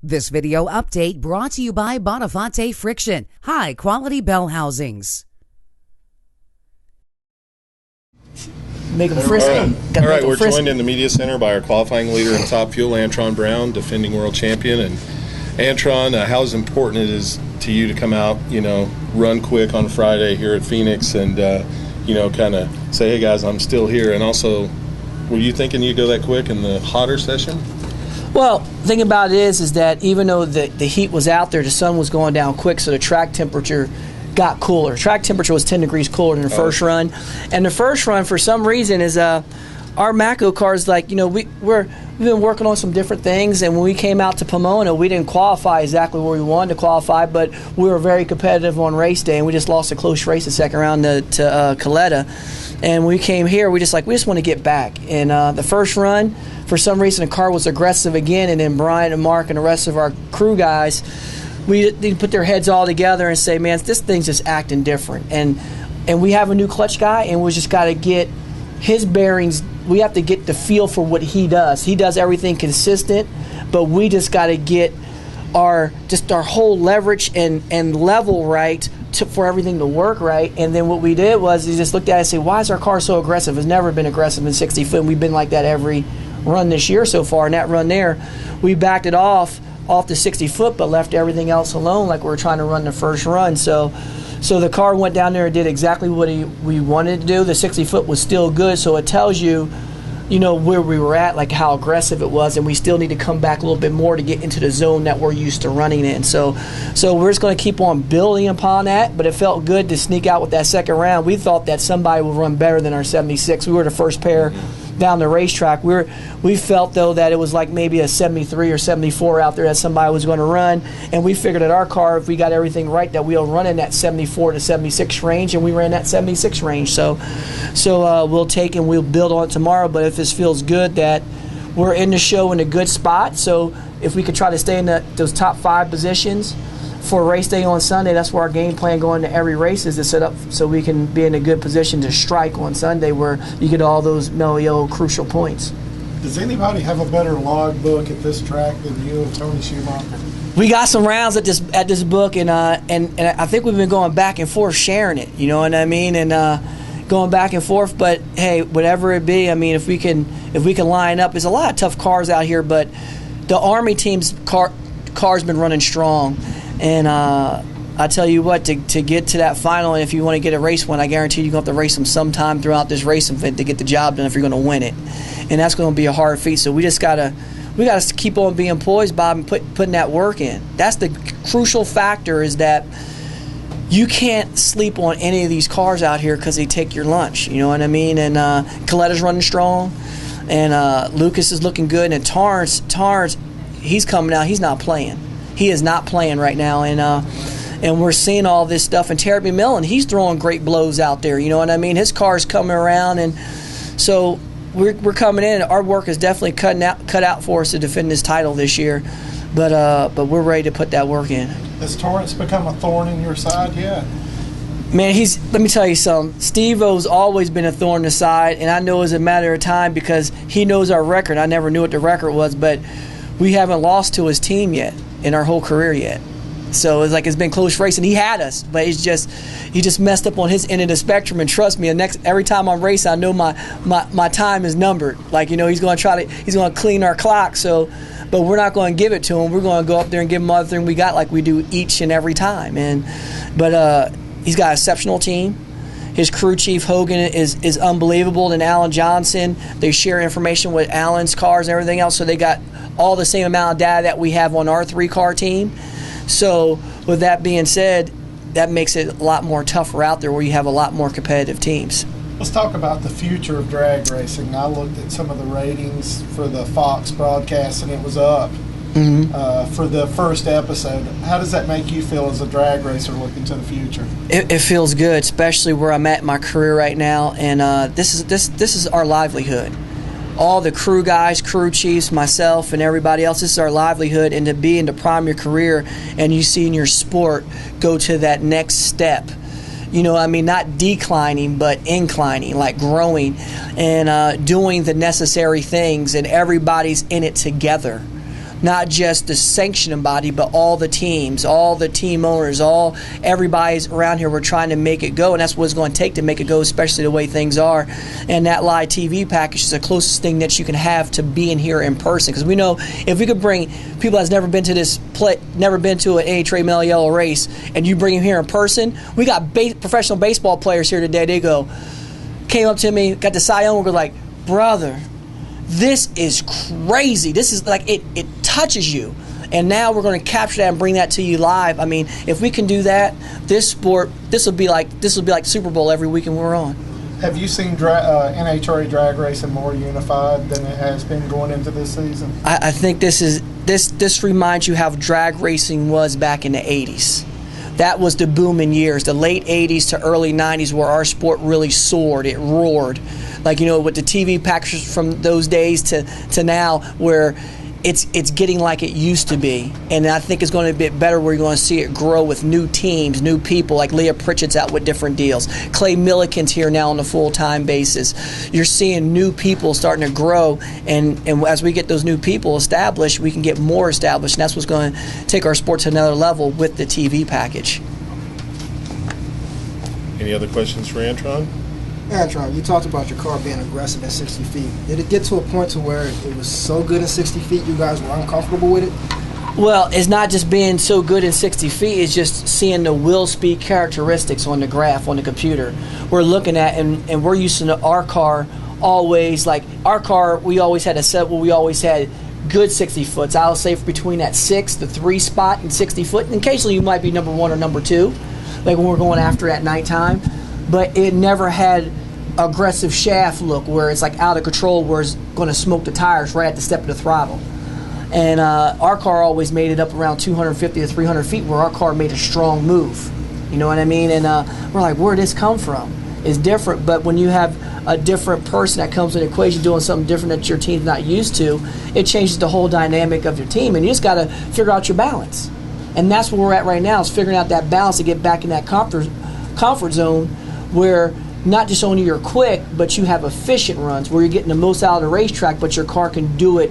This video update brought to you by Bonafante Friction, high quality bell housings. Make them frisky. All right, we're joined in the media center by our qualifying leader in Top Fuel, Antron Brown, defending world champion. And Antron, how important it is to you to come out, run quick on Friday here at Phoenix and, kind of say, hey guys, I'm still here. And also, were you thinking you'd go that quick in the hotter session? Well, the thing about it is that even though the heat was out there, the sun was going down quick, so the track temperature got cooler. Track temperature was 10 degrees cooler than the first run. And the first run, for some reason, is our Matco cars, we've been working on some different things, and when we came out to Pomona, we didn't qualify exactly where we wanted to qualify, but we were very competitive on race day, and we just lost a close race the second round to Kalitta. And when we came here, we just want to get back. And the first run, for some reason, the car was aggressive again, and then Brian and Mark and the rest of our crew guys, they put their heads all together and say, man, this thing's just acting different. And we have a new clutch guy, and we just got to get his bearings. We have to get the feel for what he does. He does everything consistent, but we just got to get our whole leverage and level right for everything to work right. And then what we did was he just looked at it and said, why is our car so aggressive? It's never been aggressive in 60 foot. And we've been like that every run this year so far. And that run there, we backed it off the 60 foot, but left everything else alone like we were trying to run the first run. So the car went down there and did exactly what we wanted to do. The 60 foot was still good, so it tells you, where we were at, like how aggressive it was, and we still need to come back a little bit more to get into the zone that we're used to running in. So we're just going to keep on building upon that, but it felt good to sneak out with that second round. We thought that somebody would run better than our 76. We were the first pair down the racetrack. We felt, though, that it was like maybe a 73 or 74 out there that somebody was going to run, and we figured that our car, if we got everything right, that we'll run in that 74 to 76 range, and we ran that 76 range. So we'll take and we'll build on it tomorrow, but if this feels good that we're in the show in a good spot, so if we could try to stay in those top 5 positions for race day on Sunday, that's where our game plan going to every race is to set up so we can be in a good position to strike on Sunday where you get all those crucial points. Does anybody have a better log book at this track than you and Tony Schumacher? We got some rounds at this book, and I think we've been going back and forth sharing it. You know what I mean? And going back and forth. But hey, whatever it be, I mean, if we can line up, there's a lot of tough cars out here, but the Army team's car's been running strong. And I tell you what, to get to that final, and if you want to get a race win, I guarantee you're going to have to race them sometime throughout this race event to get the job done if you're going to win it. And that's going to be a hard feat. So we got to keep on being poised, Bob, and putting that work in. That's the crucial factor, is that you can't sleep on any of these cars out here because they take your lunch. You know what I mean? And Kalitta's running strong, and Lucas is looking good, and Torrance, he's coming out. He's not playing. He is not playing right now, and we're seeing all this stuff. And Terry McMillan, he's throwing great blows out there. You know what I mean? His car's coming around, and so we're coming in. Our work is definitely cut out for us to defend this title this year, but we're ready to put that work in. Has Torrance become a thorn in your side yet? Man, let me tell you something. Steve-O's always been a thorn in the side, and I know it's a matter of time because he knows our record. I never knew what the record was, but we haven't lost to his team yet in our whole career yet. So it's been close racing. He had us, but he just messed up on his end of the spectrum. And trust me, every time I'm racing, I know my time is numbered. He's going to clean our clock. So, but we're not going to give it to him. We're going to go up there and give him everything we got, like we do each and every time. But he's got an exceptional team. His crew chief Hogan is unbelievable. And Alan Johnson, they share information with Alan's cars and everything else. So they got all the same amount of data that we have on our 3-car team. So with that being said, that makes it a lot more tougher out there where you have a lot more competitive teams. Let's talk about the future of drag racing. I looked at some of the ratings for the Fox broadcast, and it was up for the first episode. How does that make you feel as a drag racer looking to the future? It feels good, especially where I'm at in my career right now, and this is our livelihood. All the crew guys, crew chiefs, myself, and everybody else, this is our livelihood. And to be in the prime of your career and you see in your sport go to that next step, not declining but inclining, like growing and doing the necessary things, and everybody's in it together. not just the sanctioning body, but all the teams, all the team owners, everybody's around here. We're trying to make it go, and that's what it's going to take to make it go, especially the way things are. And that live TV package is the closest thing that you can have to being here in person. Because we know if we could bring people that's never been to never been to an NHRA Male Yellow race, and you bring them here in person, we got professional baseball players here today. They came up to me, got the Cy Young, we're like, brother, this is crazy. This is like, it touches you. And now we're going to capture that and bring that to you live. I mean, if we can do that, this will be like Super Bowl every weekend we're on. Have you seen NHRA drag racing more unified than it has been going into this season? I think this reminds you how drag racing was back in the 80s. That was the booming years, the late 80s to early 90s, where our sport really soared. It roared. Like, with the TV packages from those days to now, where it's getting like it used to be. And I think it's going to be better where you're going to see it grow with new teams, new people, like Leah Pritchett's out with different deals. Clay Milliken's here now on a full-time basis. You're seeing new people starting to grow, and as we get those new people established, we can get more established, and that's what's going to take our sport to another level with the TV package. Any other questions for Antron? Antron, you talked about your car being aggressive at 60 feet. Did it get to a point to where it was so good at 60 feet you guys were uncomfortable with it? Well, it's not just being so good in 60 feet, it's just seeing the wheel speed characteristics on the graph on the computer. We're looking at, and we're using our car always, like our car, we always had a set where we always had good 60 foots. I'll say between that 6 to 3 spot and 60 foot. And occasionally you might be number 1 or number 2, like when we're going after at nighttime. But it never had aggressive shaft look where it's like out of control, where it's going to smoke the tires right at the step of the throttle. And our car always made it up around 250 to 300 feet, where our car made a strong move. You know what I mean? And we're like, where'd this come from? It's different, but when you have a different person that comes in the equation doing something different that your team's not used to, it changes the whole dynamic of your team, and you just got to figure out your balance. And that's where we're at right now, is figuring out that balance to get back in that comfort zone, where not just only you're quick, but you have efficient runs where you're getting the most out of the racetrack, but your car can do it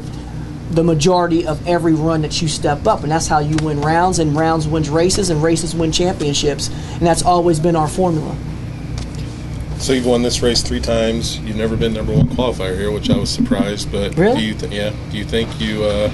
the majority of every run that you step up. And that's how you win rounds, and rounds wins races, and races win championships. And that's always been our formula. So you've won this race 3 times. You've never been number 1 qualifier here, which I was surprised. But really? Do you think the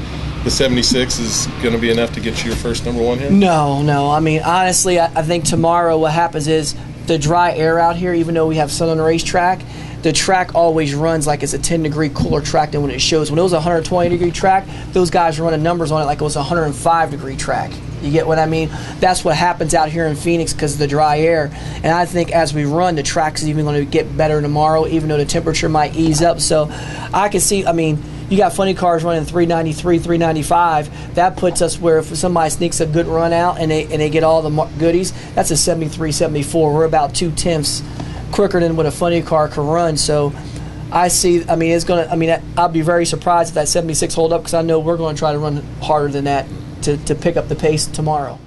76 is going to be enough to get you your first number 1 here? No. I mean, honestly, I think tomorrow what happens is the dry air out here, even though we have sun on the racetrack, the track always runs like it's a 10-degree cooler track than when it shows. When it was a 120-degree track, those guys were running numbers on it like it was a 105-degree track. You get what I mean? That's what happens out here in Phoenix because of the dry air. And I think as we run, the track's even going to get better tomorrow, even though the temperature might ease up. So I can see, I mean, you got funny cars running 393, 395. That puts us where if somebody sneaks a good run out and they get all the goodies, that's a 73, 74. We're about 2/10 quicker than what a funny car can run. So I see, I mean, I'll be very surprised if that 76 hold up, because I know we're going to try to run harder than that to pick up the pace tomorrow.